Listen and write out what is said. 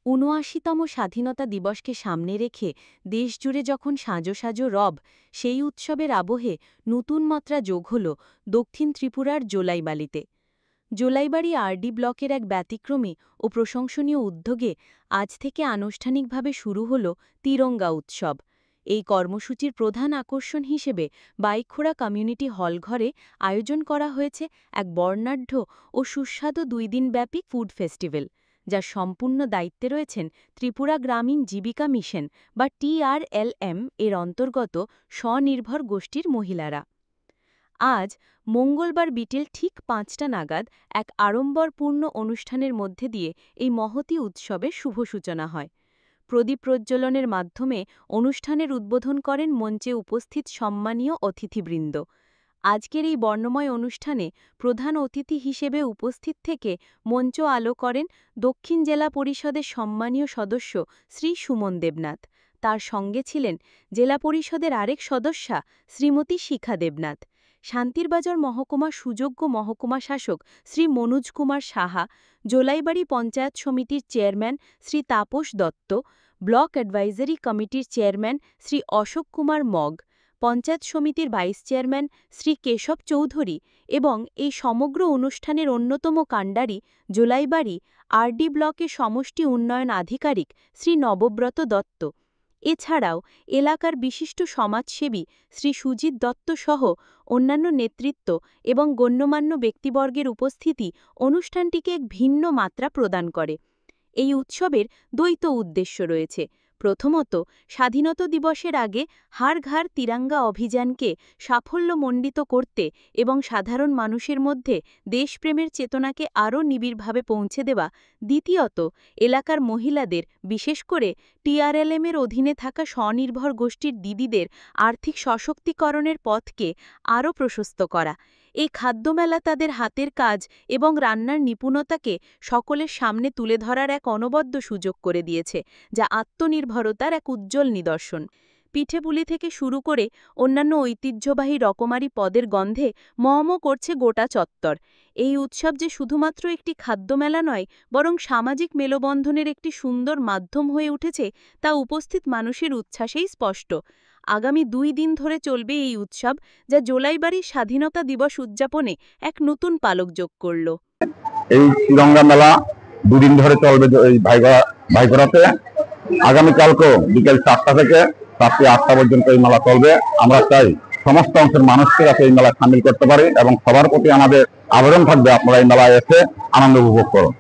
৭৯তম স্বাধীনতা দিবসকে সামনে রেখে দেশজুড়ে যখন সাজো সাজো রব, সেই উৎসবের আবহে নতুন মাত্রা যোগ হল দক্ষিণ ত্রিপুরার জোলাইবাড়িতে। জোলাইবাড়ি আরডি ব্লকের এক ব্যতিক্রমী ও প্রশংসনীয় উদ্যোগে আজ থেকে আনুষ্ঠানিকভাবে শুরু হল তিরঙ্গা উৎসব। এই কর্মসূচির প্রধান আকর্ষণ হিসেবে বাইকখোড়া কমিউনিটি হলঘরে আয়োজন করা হয়েছে এক বর্ণাঢ্য ও সুস্বাদু ২ দিনব্যাপী ফুড ফেস্টিভ্যাল, যার সম্পূর্ণ দায়িত্বে রয়েছেন ত্রিপুরা গ্রামীণ জীবিকা মিশন বা TRLM এর অন্তর্গত স্বনির্ভর গোষ্ঠীর মহিলারা। আজ মঙ্গলবার বিকেল ঠিক ৫টা নাগাদ এক আড়ম্বরপূর্ণ অনুষ্ঠানের মধ্যে দিয়ে এই মহতী উৎসবের শুভ সূচনা হয়। প্রদীপ প্রজ্বলনের মাধ্যমে অনুষ্ঠানের উদ্বোধন করেন মঞ্চে উপস্থিত সম্মানীয় অতিথিবৃন্দ। আজকের এই বর্ণময় অনুষ্ঠানে প্রধান অতিথি হিসেবে উপস্থিত থেকে মঞ্চ আলো করেন দক্ষিণ জেলা পরিষদের সম্মানীয় সদস্য শ্রী সুমন দেবনাথ। তার সঙ্গে ছিলেন জেলা পরিষদের আরেক সদস্যা শ্রীমতী শিখা দেবনাথ, শান্তিরবাজার মহকুমার সুযোগ্য মহকুমা শাসক শ্রী মনোজ কুমার সাহা, জোলাইবাড়ি পঞ্চায়েত সমিতির chairman Shri Tapas Dutta, block advisory কমিটির চেয়ারম্যান শ্রী অশোক কুমার মগ, পঞ্চায়েত সমিতির ভাইস চেয়ারম্যান শ্রী কেশব চৌধুরী এবং এই সমগ্র অনুষ্ঠানের অন্যতম কাণ্ডারি জোলাইবাড়ি আরডি ব্লকের সমষ্টি উন্নয়ন আধিকারিক শ্রী নবব্রত দত্ত। এছাড়াও এলাকার বিশিষ্ট সমাজসেবী শ্রী সুজিত দত্ত সহ অন্যান্য নেতৃত্ব এবং গণ্যমান্য ব্যক্তিবর্গের উপস্থিতি অনুষ্ঠানটিকে এক ভিন্ন মাত্রা প্রদান করে। এই উৎসবের দ্বৈত উদ্দেশ্য রয়েছে। প্রথমত, স্বাধীনতা দিবসের আগে হার ঘর তিরঙ্গা অভিযানকে সাফল্যমণ্ডিত করতে এবং সাধারণ মানুষের মধ্যে দেশপ্রেমের চেতনাকে আরও নিবিড়ভাবে পৌঁছে দেওয়া। দ্বিতীয়ত, এলাকার মহিলাদের, বিশেষ করে TRLM-এর অধীনে থাকা স্বনির্ভর গোষ্ঠীর দিদিদের আর্থিক সশক্তিকরণের পথকে আরও প্রশস্ত করা। এই খাদ্যমেলা তাদের হাতের কাজ এবং রান্নার নিপুণতাকে সকলের সামনে তুলে ধরার এক অনবদ্য সুযোগ করে দিয়েছে, যা আত্মনির্ভরতার এক উজ্জ্বল নিদর্শন। পিঠেপুলি থেকে শুরু করে অন্যান্য ঐতিহ্যবাহী রকমারি পদের গন্ধে মম করছে গোটা চত্বর। এই উৎসব যে শুধুমাত্র একটি খাদ্যমেলা নয়, বরং সামাজিক মেলবন্ধনের একটি সুন্দর মাধ্যম হয়ে উঠেছে, তা উপস্থিত মানুষের উচ্ছ্বাসেই স্পষ্ট। আগামী 2 দিন ধরে চলবে এই উৎসব, যা জোলাইবাড়ির স্বাধীনতা দিবস উদযাপনে এক নতুন পালক যোগ করল। এই তিরঙ্গা মেলা 2 দিন ধরে চলবে ভাইঘোড়াতে। আগামীকালকেও বিকেল 4টা থেকে রাত্রি 8টা পর্যন্ত এই মেলা চলবে। আমরা চাই সমস্ত অংশের মানুষকে যাতে এই মেলায় সামিল করতে পারি এবং সবার প্রতি আমাদের আবেদন থাকবে আপনারা এই মেলায় এসে আনন্দ উপভোগ করুন।